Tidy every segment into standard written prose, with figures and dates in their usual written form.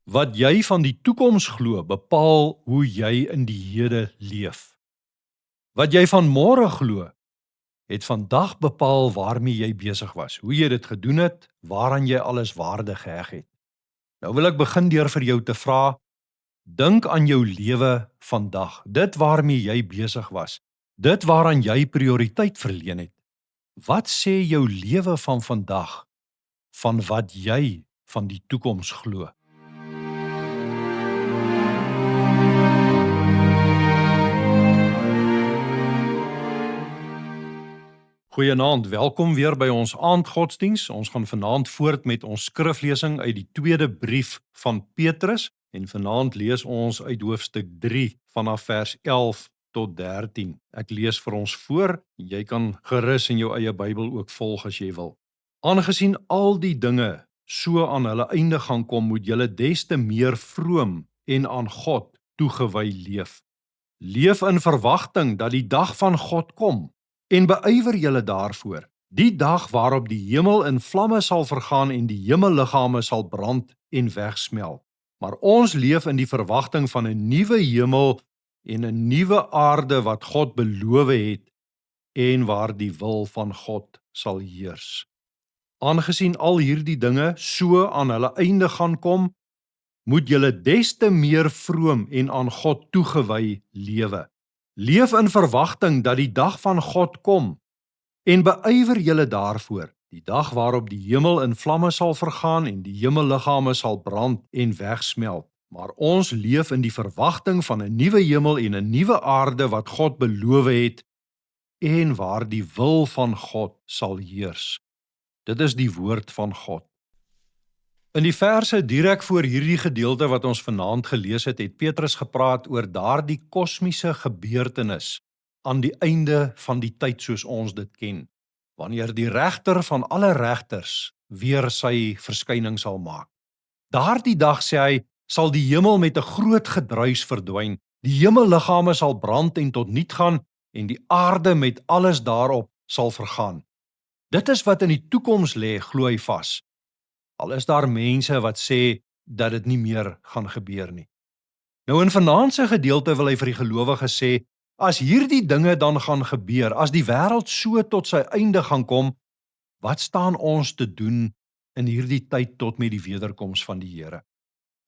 Wat jy van die toekoms glo, bepaal hoe jy in die hede leef. Wat jy van môre glo, het vandag bepaal waarmee jy besig was, hoe jy dit gedoen het, waaraan jy alles waarde geheg het. Nou wil ek begin deur vir jou te vra, dink aan jou lewe vandag, dit waarmee jy besig was, dit waaraan jy prioriteit verleen het. Wat sê jou lewe van vandag, van wat jy van die toekoms glo? Goeienaand, welkom weer by ons aandgodsdiens. Ons gaan vanaand voort met ons skriflesing uit die tweede brief van Petrus en vanaand lees ons uit hoofstuk 3 vanaf vers 11 tot 13. Ek lees vir ons voor, jy kan gerus in jou eie Bybel ook volg as jy wil. Aangesien al die dinge so aan hulle einde gaan kom, moet julle des te meer vroom en aan God toegewy leef. Leef in verwagting dat die dag van God kom. En beywer julle daarvoor, die dag waarop die hemel in vlamme sal vergaan en die hemelliggame sal brand en wegsmelt. Maar ons leef in die verwagting van 'n nuwe hemel en 'n nuwe aarde wat God beloof het en waar die wil van God sal heers. Aangesien al hierdie dinge so aan hulle einde gaan kom, moet julle des te meer vroom en aan God toegewy lewe. Leef in verwagting dat die dag van God kom en beywer julle daarvoor, die dag waarop die hemel in vlamme sal vergaan en die hemelliggame sal brand en wegsmelt. Maar ons leef in die verwagting van 'n nuwe hemel en 'n nuwe aarde wat God beloof het en waar die wil van God sal heers. Dit is die woord van God. In die verse direk voor hierdie gedeelte wat ons vanaand gelees het Petrus gepraat oor daardie kosmiese gebeurtenis aan die einde van die tyd soos ons dit ken, wanneer die regter van alle regters weer sy verskyning sal maak. Daardie dag, sê hy, sal die hemel met 'n groot gedruis verdwyn, die hemelliggame sal brand en tot niet gaan en die aarde met alles daarop sal vergaan. Dit is wat in die toekoms lê, glo hy vas. Al is daar mense wat sê dat dit nie meer gaan gebeur nie. Nou in vanaand se gedeelte wil hy vir die gelowiges sê, as hierdie dinge dan gaan gebeur, as die wêreld so tot sy einde gaan kom, wat staan ons te doen in hierdie tyd tot met die wederkoms van die Here?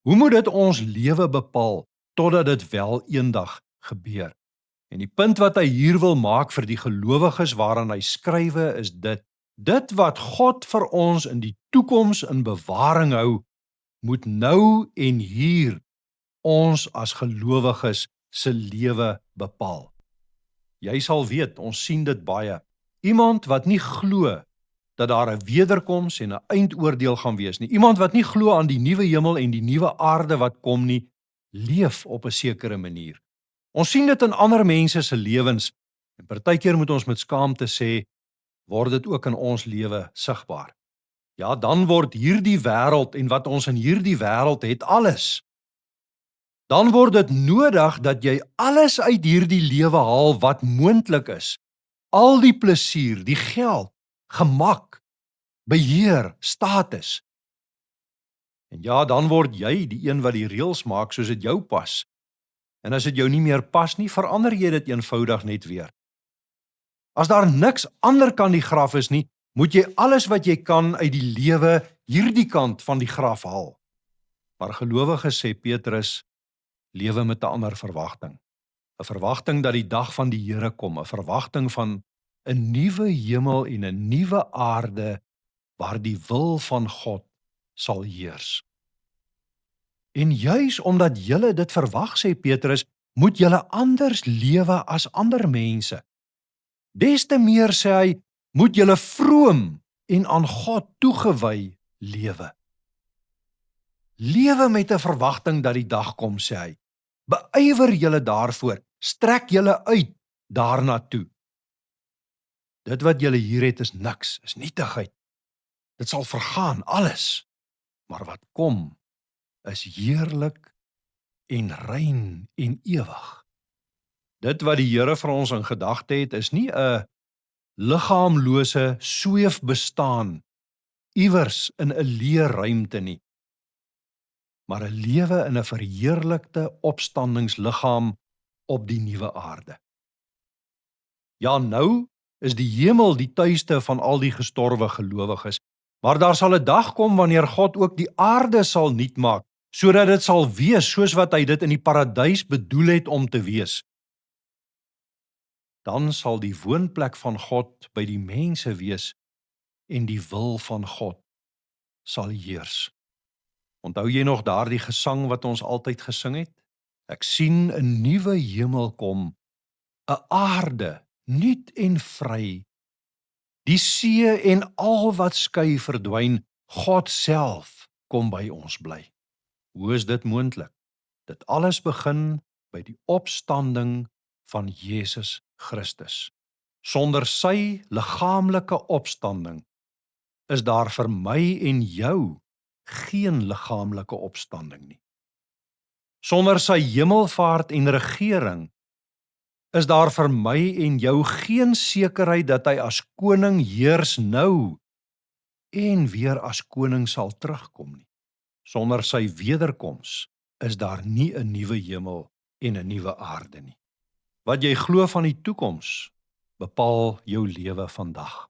Hoe moet dit ons lewe bepaal totdat dit wel eendag gebeur? En die punt wat hy hier wil maak vir die gelowiges waaraan hy skrywe is dit wat God vir ons in die toekoms in bewaring hou, moet nou en hier ons as gelowiges se lewe bepaal. Jy sal weet, ons sien dit baie. Iemand wat nie glo dat daar 'n wederkoms en 'n eindoordeel gaan wees nie. Iemand wat nie glo aan die nuwe hemel en die nuwe aarde wat kom nie, leef op 'n sekere manier. Ons sien dit in ander mense se lewens en partykeer moet ons met skaamte sê, word dit ook in ons lewe sigbaar. Ja, dan word hierdie wêreld en wat ons in hierdie wêreld het alles. Dan word dit nodig dat jy alles uit hierdie lewe haal wat moontlik is. Al die plesier, die geld, gemak, beheer, status. En ja, dan word jy die een wat die reëls maak soos dit jou pas. En as dit jou nie meer pas nie, verander jy dit eenvoudig net weer. As daar niks ander kan die graf is nie, moet jy alles wat jy kan uit die lewe hierdie kant van die graf haal. Maar gelowiges, sê Petrus, lewe met 'n ander verwagting. 'n Verwagting dat die dag van die Here kom, 'n verwagting van 'n nuwe hemel en 'n nuwe aarde waar die wil van God sal heers. En juis omdat julle dit verwag, sê Petrus, moet julle anders lewe as ander mense. Des te meer, sê hy, moet julle vroom en aan God toegewy lewe. Lewe met 'n verwagting dat die dag kom, sê hy. Beywer julle daarvoor, strek julle uit daarna toe. Dit wat julle hier het is niks, is nietigheid. Dit sal vergaan, alles. Maar wat kom, is heerlik en rein en ewig. Dit wat die Here vir ons in gedagte het, is nie 'n liggaamlose sweefbestaan iewers in 'n leë ruimte nie. maar 'n lewe in 'n verheerlikte opstandingsliggaam op die nuwe aarde. Ja, nou is die hemel die tuiste van al die gestorwe gelowiges, maar daar sal 'n dag kom wanneer God ook die aarde sal nuutmaak, sodat dit sal wees soos wat hy dit in die paradys bedoel het om te wees. Dan sal die woonplek van God by die mense wees en die wil van God sal heers. Onthou jy nog daardie gesang wat ons altyd gesing het? Ek sien 'n nuwe hemel kom, 'n aarde nuut en vry. Die see en al wat skei verdwyn, God self kom by ons bly. Hoe is dit moontlik? Dit alles begin by die opstanding van Jesus Christus. Sonder sy liggaamlike opstanding is daar vir my en jou geen liggaamlike opstanding nie. Sonder sy hemelvaart en regering is daar vir my en jou geen sekerheid dat hy as koning heers nou en weer as koning sal terugkom nie. Sonder sy wederkoms is daar nie 'n nuwe hemel en 'n nuwe aarde nie. Wat jy glo van die toekoms, bepaal jou lewe vandag.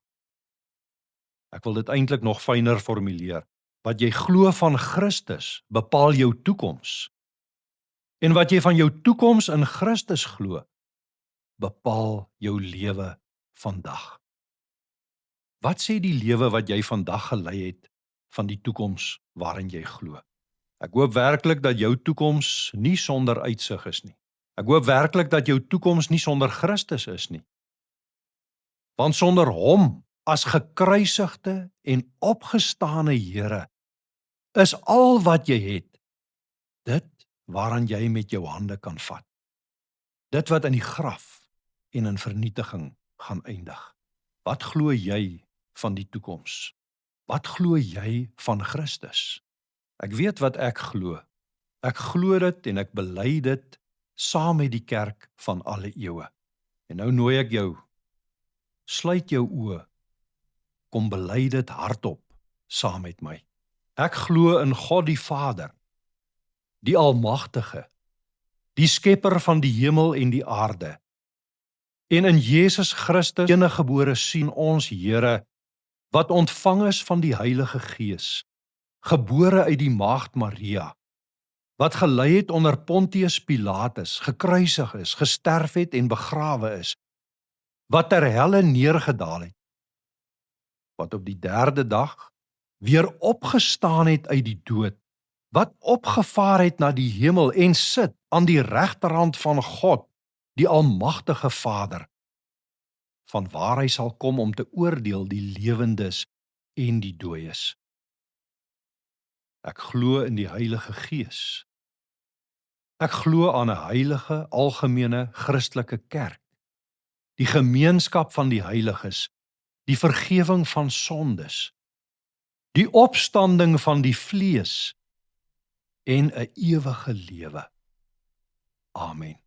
Ek wil dit eintlik nog fyner formuleer. Wat jy glo van Christus, bepaal jou toekoms. En wat jy van jou toekoms in Christus glo, bepaal jou lewe vandag. Wat sê die lewe wat jy vandag gelei het van die toekoms waarin jy glo? Ek hoop werklik dat jou toekoms nie sonder uitsig is nie. Ek hoop werklik dat jou toekoms nie sonder Christus is nie. Want sonder hom as gekruisigde en opgestane Here is al wat jy het, dit waaraan jy met jou hande kan vat. Dit wat in die graf en in vernietiging gaan eindig. Wat glo jy van die toekoms? Wat glo jy van Christus? Ek weet wat ek glo. Ek glo dit en ek bely dit saam met die kerk van alle eeue. En nou nooi ek jou, sluit jou oë, kom bely dit hardop saam met my. Ek glo in God die Vader, die Almagtige, die skepper van die hemel en die aarde, en in Jesus Christus, eniggebore Seun, ons Here, wat ontvang is van die Heilige Gees, gebore uit die maagd Maria, wat gelei het onder Pontius Pilatus, gekruisig is, gesterf het en begrawe is, wat ter helle neergedaal het, wat op die 3de dag weer opgestaan het uit die dood, wat opgevaar het na die hemel en sit aan die regterhand van God, die Almagtige Vader, vanwaar hy sal kom om te oordeel die lewendes en die dooies. Ek glo in die Heilige Gees. Ek glo aan 'n heilige, algemene Christelike kerk, die gemeenskap van die heiliges, die vergifnis van sondes, die opstanding van die vlees en 'n ewige lewe. Amen.